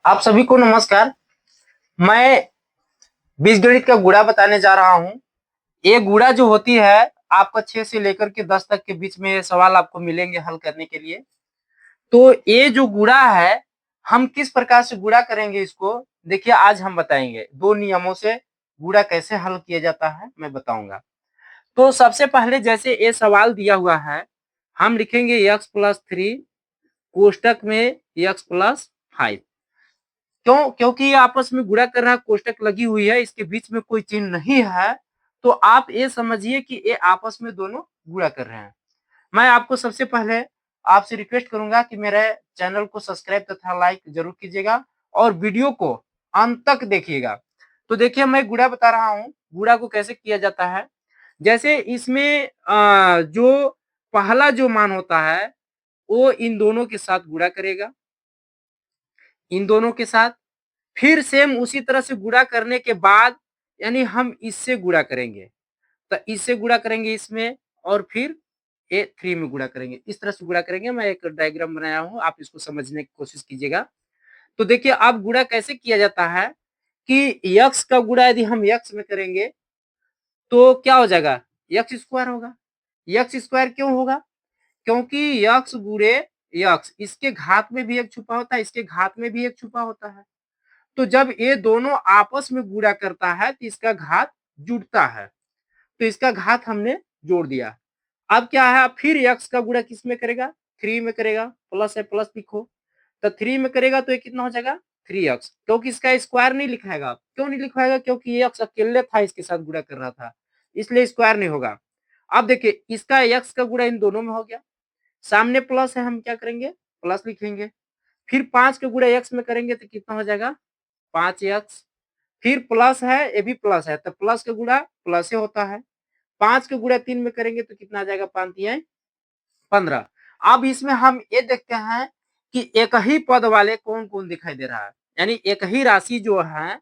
आप सभी को नमस्कार। मैं बीजगणित का गुणा बताने जा रहा हूँ। ये गुणा जो होती है आपका 6 से लेकर के 10 तक के बीच में ये सवाल आपको मिलेंगे हल करने के लिए। तो ये जो गुणा है हम किस प्रकार से गुणा करेंगे इसको देखिए आज हम बताएंगे। 2 नियमों से गुणा कैसे हल किया जाता है मैं बताऊंगा। तो सबसे पहले जैसे ये सवाल दिया हुआ है हम लिखेंगे x+3 कोष्टक में x+5। क्योंकि ये आपस में गुणा कर रहा है, कोष्टक लगी हुई है, इसके बीच में कोई चिन्ह नहीं है, तो आप ये समझिए कि ये आपस में दोनों गुणा कर रहे हैं। मैं आपको सबसे पहले आपसे रिक्वेस्ट करूंगा कि मेरे चैनल को सब्सक्राइब तथा लाइक जरूर कीजिएगा और वीडियो को अंत तक देखिएगा। तो देखिए मैं गुणा बता रहा हूँ, गुणा को कैसे किया जाता है। जैसे इसमें जो पहला जो मान होता है वो इन दोनों के साथ गुणा करेगा, इन दोनों के साथ। फिर सेम उसी तरह से गुणा करने के बाद यानी हम इससे गुणा करेंगे, तो इससे गुणा करेंगे इसमें और फिर ये 3 में गुणा करेंगे। इस तरह से गुणा करेंगे। मैं एक डायग्राम बनाया हूँ, आप इसको समझने की कोशिश कीजिएगा। तो देखिए अब गुणा कैसे किया जाता है कि यक्स का गुणा यदि हम यक्स में करेंगे तो क्या हो जाएगा, यक्स स्क्वायर होगा। यक्स स्क्वायर क्यों होगा, क्योंकि यक्स गुणे यक्स, इसके घात में भी एक छुपा होता है, इसके घात में भी एक छुपा होता है। तो जब ये दोनों आपस में गुणा करता है तो इसका घात जुड़ता है, तो इसका घात हमने जोड़ दिया। अब क्या है, फिर x का गुणा किस में करेगा, 3 में करेगा। प्लस है प्लस लिखो, तो 3 में करेगा तो ये कितना हो जाएगा 3x, क्योंकि इसका स्क्वायर नहीं लिखाएगा। क्यों नहीं लिखवाएगा, क्योंकि ये x अकेले था, इसके साथ गुणा कर रहा था, इसलिए स्क्वायर नहीं होगा। अब देखिए इसका x का गुणा इन दोनों में हो गया, सामने प्लस है, हम क्या करेंगे प्लस लिखेंगे। फिर 5 का गुणा x में करेंगे तो कितना हो जाएगा 5x। फिर प्लस है, ये भी प्लस है, तो प्लस का गुणा प्लस ही होता है। 5 का गुणा 3 में करेंगे तो कितना आ जाएगा 5 तियां 15। अब इसमें हम ये देखते हैं कि एक ही पद वाले कौन कौन दिखाई दे रहा है, यानी एक ही राशि जो है,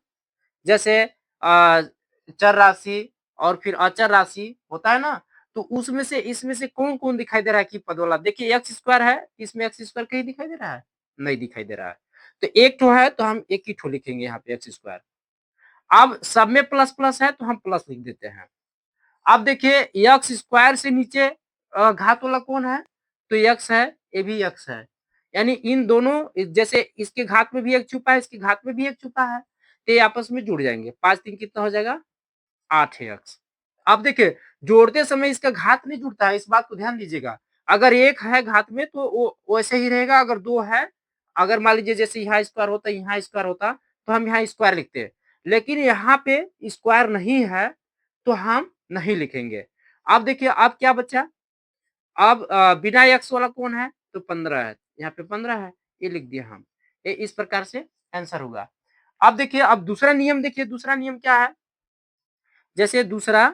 जैसे चर राशि और फिर अचर राशि होता है ना, तो उसमें से इसमें से कौन कौन दिखाई दे रहा है कि पद वाला। देखिए एक्स स्क्वायर है, इसमें एक्स स्क्वायर कहीं दिखाई दे रहा है, नहीं दिखाई दे रहा है। तो एक ठो है तो हम एक ही ठो लिखेंगे यहाँ पे एक्स स्क्वायर। अब सब में प्लस प्लस है तो हम प्लस लिख देते हैं। अब देखिए यक्स स्क्वायर से नीचे घात वाला कौन है, तो यक्स है, ये भी यक्स है। यानी इन दोनों, जैसे इसके घात में भी एक छुपा है, इसके घात में भी एक छुपा है, तो ये आपस में जुड़ जाएंगे। 5 3 कितना हो जाएगा 8 यक्स। अब देखिए जोड़ते समय इसका घात नहीं जुड़ता है, इस बात को ध्यान दीजिएगा। अगर एक है घात में तो वो वैसे ही रहेगा, अगर दो है, अगर मान लीजिए जैसे यहाँ स्क्वायर होता, यहाँ स्क्वायर होता, तो हम यहाँ स्क्वायर लिखते हैं, लेकिन यहाँ पे स्क्वायर नहीं है तो हम नहीं लिखेंगे। अब देखिए अब क्या बचा, अब बिना एक्स वाला कौन है, तो 15 है, यहाँ पे 15 है, ये लिख दिया हम। ये इस प्रकार से आंसर होगा। अब देखिए अब दूसरा नियम देखिए, दूसरा नियम क्या है। जैसे दूसरा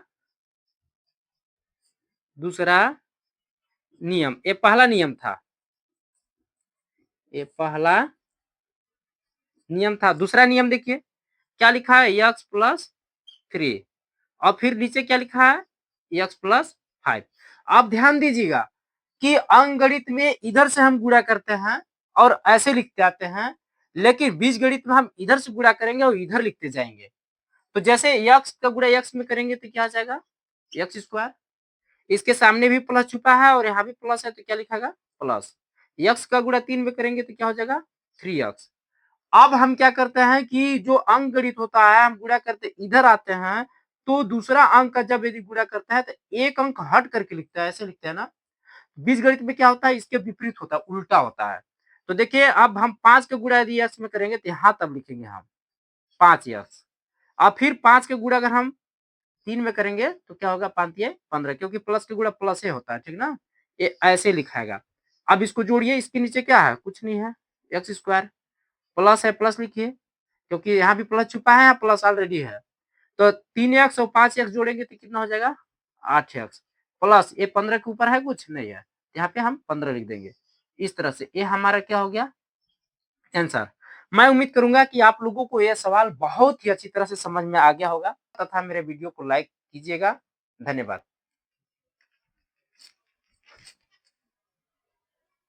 दूसरा नियम, ये पहला नियम था, ये पहला नियम था। दूसरा नियम देखिए क्या लिखा है, x+3 और फिर नीचे क्या लिखा है x+5। आप ध्यान दीजिएगा कि अंकगणित में इधर से हम गुणा करते हैं और ऐसे लिखते आते हैं, लेकिन बीजगणित में हम इधर से गुणा करेंगे और इधर लिखते जाएंगे। तो जैसे x का गुणा x में करेंगे तो क्या आ जाएगा एक्स स्क्वायर, इसके सामने भी प्लस छुपा है और यहाँ भी प्लस है तो क्या लिखागा प्लस। x का गुणा 3 में करेंगे तो क्या हो जाएगा 3x। अब हम क्या करते हैं कि जो अंक गणित होता है हम गुणा करते इधर आते हैं, तो दूसरा अंक का जब यदि गुणा करता है तो एक अंक हट करके लिखता है, ऐसे लिखते हैं ना। बीजगणित में क्या होता है, इसके विपरीत होता है, उल्टा होता है। तो देखिए अब हम 5 का गुणा यदि x में करेंगे तो यहाँ तब लिखेंगे हम 5x। अब फिर 5 का गुणा अगर हम 3 में करेंगे तो क्या होगा 5 तिया 15, क्योंकि प्लस का गुणा प्लस ही होता है, ठीक ना। ये ऐसे लिखाएगा। अब इसको जोड़िए, इसके नीचे क्या है, कुछ नहीं है, एक्स स्क्वायर। प्लस है प्लस लिखिए, क्योंकि यहाँ भी प्लस छुपा है, प्लस ऑलरेडी है। तो 3x और 5x जोड़ेंगे तो कितना हो जाएगा 8x। प्लस ये 15 के ऊपर है, कुछ नहीं है, यहाँ पे हम 15 लिख देंगे। इस तरह से ये हमारा क्या हो गया आंसर। मैं उम्मीद करूंगा कि आप लोगों को यह सवाल बहुत ही अच्छी तरह से समझ में आ गया होगा, तथा मेरे वीडियो को लाइक कीजिएगा। धन्यवाद।